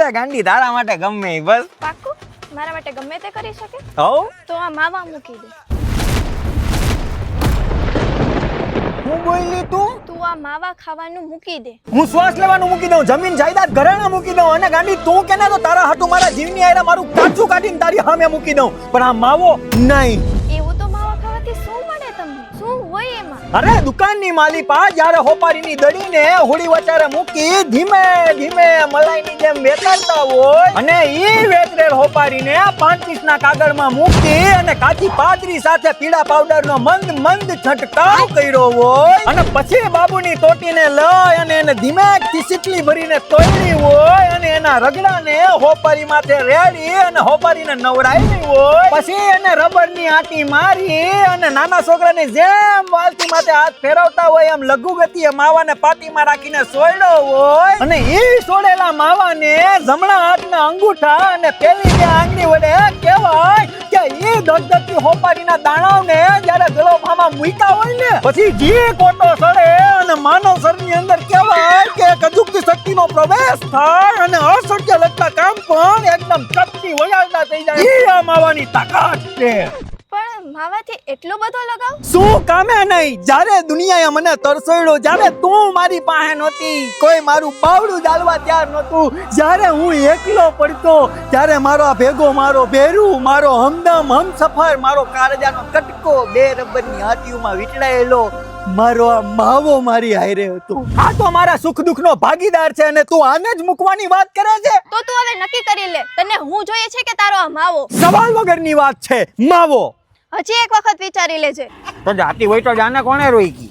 દે ગાંડી, તારા માટે ગમે ઈ બસ. પાક્કું? મારા માટે ગમે તે કરી શકે? હઉ તો આ માવા મૂકી દે. હું બોલી તું? તું આ માવા ખાવાનું મૂકી દે. હું શ્વાસ લેવાનું મૂકી દઉં, જમીન જાયદાદ ઘરેણા મૂકી દઉં, અને ગાંડી તું કે ને તો તારા હાટુ મારા જીવની આયરા મારું કાચું કાઢીને તારી સામે મૂકી દઉં, પણ આ માવો નહીં. એવું તો માવા ખાવાથી શું મળે તમને? શું હોય એમાં? અરે દુકાનની માલિપા જ્યારે હોપારીની દડીને હોળી વચારે મૂકી ધીમે ધીમે મલાઈની જેમ વેચાતા હોય, અને ઈ વેચરેલ હોપારીને 5 ના કાગળમાં મૂકી અને કાચી પાદરી સાથે પીળા પાવડરનો મંદ મંદ છંટકાવ કર્યો હોય, અને પછી બાબુની ટોટીને લઈ અને એને ધીમેથી સીટલી ભરીને તોડી હોય, અને એના રગડાને હોપારી માથે રેડી અને હોપારીને નવરાવી હોય, પછી એને રબરની આંટી મારી અને નાના છોકરાની જેમ વાલતી માથે હાથ ફેરવતા હોય એમ લઘુગતિએ માવાને પાટીમાં રાખીને સોયડો હોય, અને ઈ સોડેલા માવાને જમણા હાથના અંગૂઠા અને પેલી બે આંગળી વડે કહેવાય કે ઈ દગદગતી હોપારીના દાણાવને જ્યારે ગળોફામાં મૂક્યા હોય ને પછી જી કોટો સડે અને માનવ શરીરની અંદર કહેવાય કે કદુક્તિ શક્તિનો પ્રવેશ થાય અને અશક્ય લગતા કામ પણ એકદમ ચપટી વગાડતા થઈ જાય. ઈ આ માવાની તાકાત છે. પણ માવાથી એટલો બધો લગાવ? શું કામે નહીં? જ્યારે દુનિયાએ મને તરસોડ્યો, જ્યારે તું મારી પાસે નહોતી, કોઈ મારું બાવડું ડાલવા તૈયાર નહોતું, જ્યારે હું એકલો પડતો, ત્યારે મારો ભેગો મારો ભેરું, મારો હમદમ હમસફર, મારો કાળજાનો કટકો બે રબરની હાથીઓમાં વીંટળાયેલો મારો આ માવો મારી હારે હતો. આ તો મારા સુખ દુઃખનો ભાગીદાર છે, અને તું આને જ મૂકવાની વાત કરે છે? તો તું હવે નક્કી કરી લે, તને હું જોઈએ છે કે તારો આ માવો? સવાલ વગરની વાત છે, માવો. હજી એક વખત વિચારી લેજે. તો જાતી હોય તો જાને કોણે રોઈ ગઈ?